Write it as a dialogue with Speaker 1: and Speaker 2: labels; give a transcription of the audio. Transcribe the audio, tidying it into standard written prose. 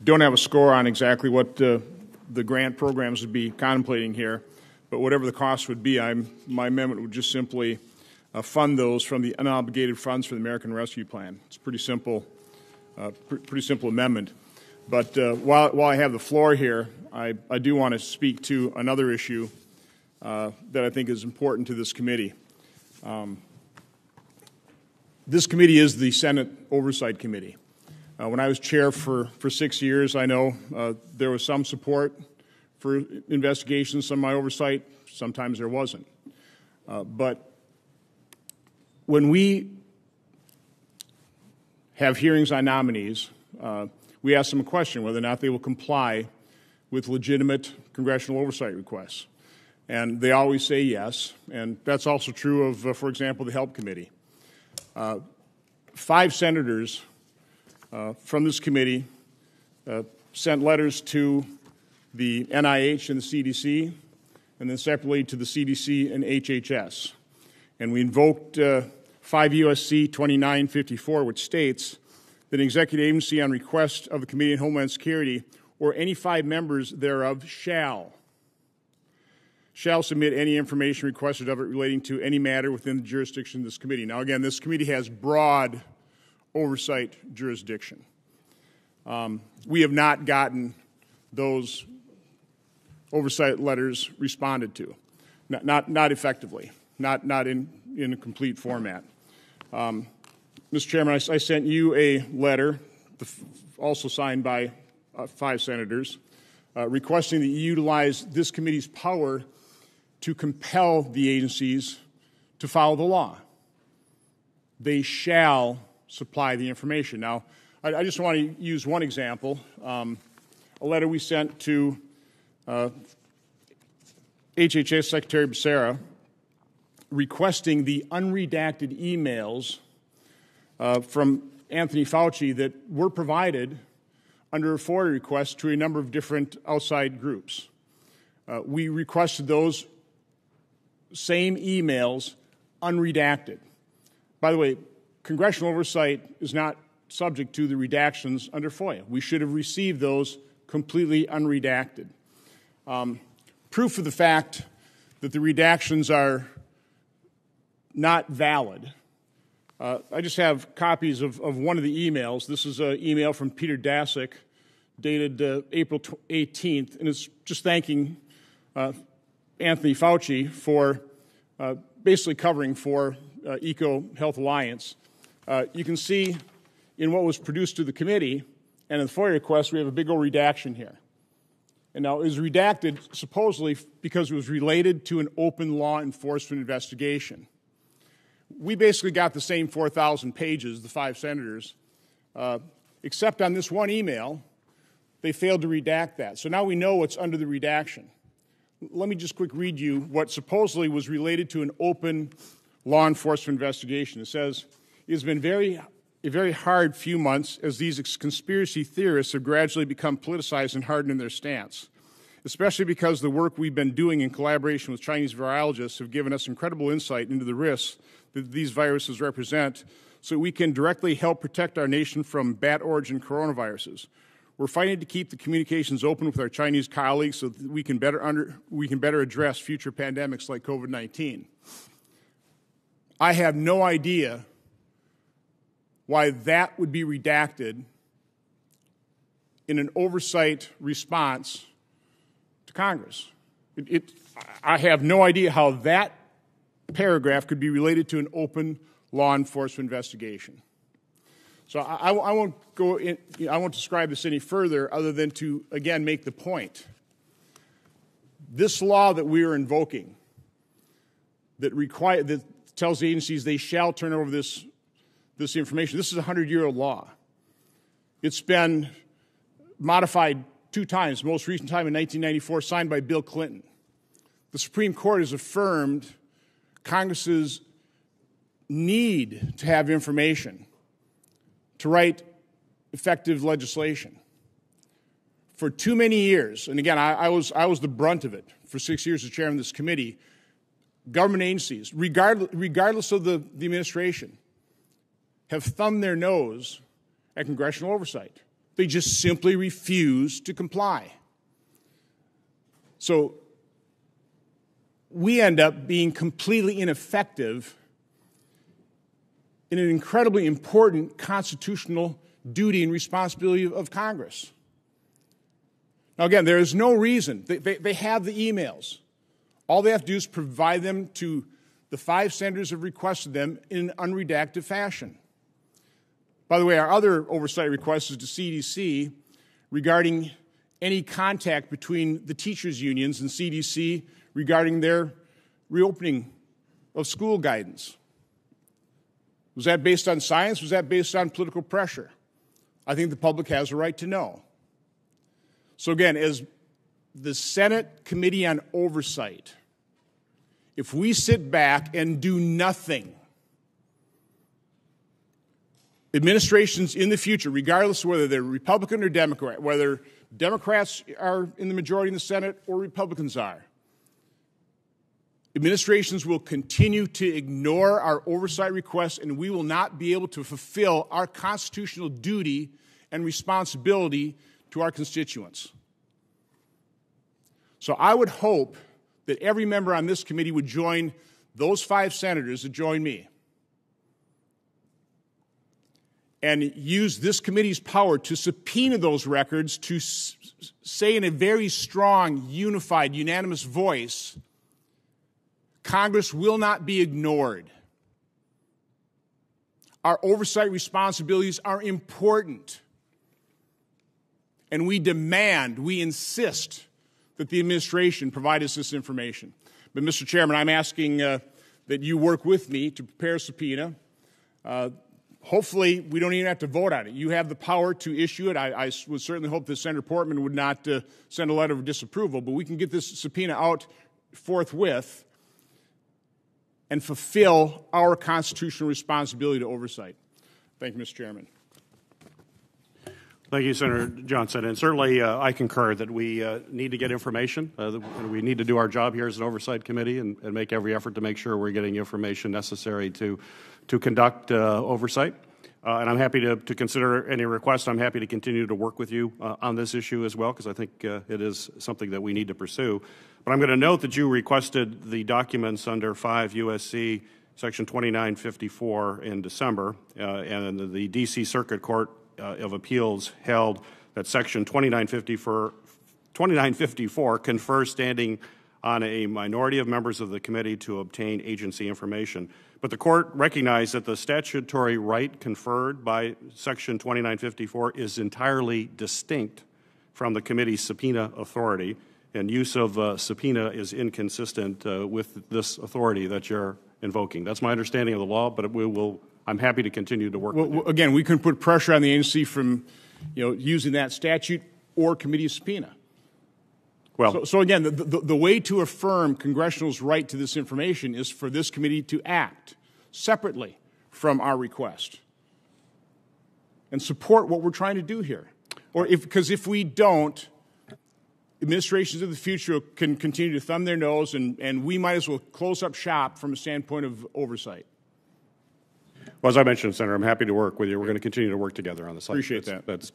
Speaker 1: don't have a score on exactly what the grant programs would be contemplating here, but whatever the cost would be, my amendment would just simply fund those from the unobligated funds for the American Rescue Plan. It's a pretty simple amendment. But while I have the floor here, I do want to speak to another issue that I think is important to this committee. This committee is the Senate Oversight Committee. When I was chair for 6 years, I know there was some support for investigations, some of my oversight. Sometimes there wasn't. But when we have hearings on nominees, we ask them a question whether or not they will comply with legitimate congressional oversight requests. And they always say yes, and that's also true of, for example, the Help Committee. 5 senators from this committee sent letters to the NIH and the CDC, and then separately to the CDC and HHS. And we invoked 5 U.S.C. 2954, which states that an executive agency on request of the Committee on Homeland Security or any 5 members thereof shall submit any information requested of it relating to any matter within the jurisdiction of this committee. Now, again, this committee has broad oversight jurisdiction. We have not gotten those oversight letters responded to, not effectively, not in a complete format. Mr. Chairman, I sent you a letter, also signed by 5 senators, requesting that you utilize this committee's power to compel the agencies to follow the law. They shall supply the information. Now, I just want to use one example, a letter we sent to HHS Secretary Becerra requesting the unredacted emails from Anthony Fauci that were provided under a FOIA request to a number of different outside groups. We requested those same emails unredacted. By the way, congressional oversight is not subject to the redactions under FOIA. We should have received those completely unredacted. Proof of the fact that the redactions are not valid. I just have copies of one of the emails. This is an email from Peter Daszak dated April 18th, and it's just thanking Anthony Fauci for basically covering for Eco Health Alliance. You can see in what was produced to the committee and in the FOIA request, we have a big old redaction here. And now it was redacted supposedly because it was related to an open law enforcement investigation. We basically got the same 4,000 pages, the 5 senators, except on this one email, they failed to redact that. So now we know what's under the redaction. Let me just quick read you what supposedly was related to an open law enforcement investigation. It says, it has been a very hard few months as these conspiracy theorists have gradually become politicized and hardened in their stance, especially because the work we've been doing in collaboration with Chinese virologists have given us incredible insight into the risks that these viruses represent so we can directly help protect our nation from bat-origin coronaviruses. We're fighting to keep the communications open with our Chinese colleagues so that we can better address future pandemics like COVID-19. I have no idea why that would be redacted in an oversight response to Congress. I have no idea how that paragraph could be related to an open law enforcement investigation. So I won't go in, I won't describe this any further other than to, again, make the point. This law that we are invoking that tells the agencies they shall turn over this information, this is a 100-year-old law. It's been modified 2 times, the most recent time in 1994, signed by Bill Clinton. The Supreme Court has affirmed Congress's need to have information to write effective legislation. For too many years, and again, I was the brunt of it for 6 years as chairman of this committee, government agencies, regardless of the administration, have thumbed their nose at congressional oversight. They just simply refuse to comply. So we end up being completely ineffective in an incredibly important constitutional duty and responsibility of Congress. Now, again, there is no reason. They have the emails. All they have to do is provide them to the 5 senators who have requested them in an unredacted fashion. By the way, our other oversight request is to CDC regarding any contact between the teachers' unions and CDC regarding their reopening of school guidance. Was that based on science? Was that based on political pressure? I think the public has a right to know. So again, as the Senate Committee on Oversight, if we sit back and do nothing, administrations in the future, regardless of whether they're Republican or Democrat, whether Democrats are in the majority in the Senate or Republicans are, administrations will continue to ignore our oversight requests, and we will not be able to fulfill our constitutional duty and responsibility to our constituents. So I would hope that every member on this committee would join those 5 senators that join me and use this committee's power to subpoena those records to say in a very strong, unified, unanimous voice, Congress will not be ignored. Our oversight responsibilities are important. And we demand, we insist that the administration provide us this information. But, Mr. Chairman, I'm asking that you work with me to prepare a subpoena. Hopefully, we don't even have to vote on it. You have the power to issue it. I would certainly hope that Senator Portman would not send a letter of disapproval, but we can get this subpoena out forthwith and fulfill our constitutional responsibility to oversight. Thank you, Mr. Chairman.
Speaker 2: Thank you, Senator Johnson. And certainly I concur that we need to get information. We need to do our job here as an oversight committee and make every effort to make sure we're getting information necessary to conduct oversight. And I'm happy to consider any requests. I'm happy to continue to work with you on this issue as well, because I think it is something that we need to pursue. But I'm going to note that you requested the documents under 5 U.S.C. Section 2954 in December, and the D.C. Circuit Court of Appeals held that Section 2954 confers standing on a minority of members of the committee to obtain agency information. But the court recognized that the statutory right conferred by Section 2954 is entirely distinct from the committee's subpoena authority, and use of subpoena is inconsistent with this authority that you're invoking. That's my understanding of the law, but I'm happy to continue to work with you.
Speaker 1: Again, we can put pressure on the agency from using that statute or committee subpoena.
Speaker 2: Well,
Speaker 1: so again, the way to affirm congressional's right to this information is for this committee to act separately from our request and support what we're trying to do here. Because if we don't, administrations of the future can continue to thumb their nose, and we might as well close up shop from a standpoint of oversight.
Speaker 2: Well, as I mentioned, Senator, I'm happy to work with you. We're going to continue to work together on this.
Speaker 1: Appreciate that.
Speaker 2: That's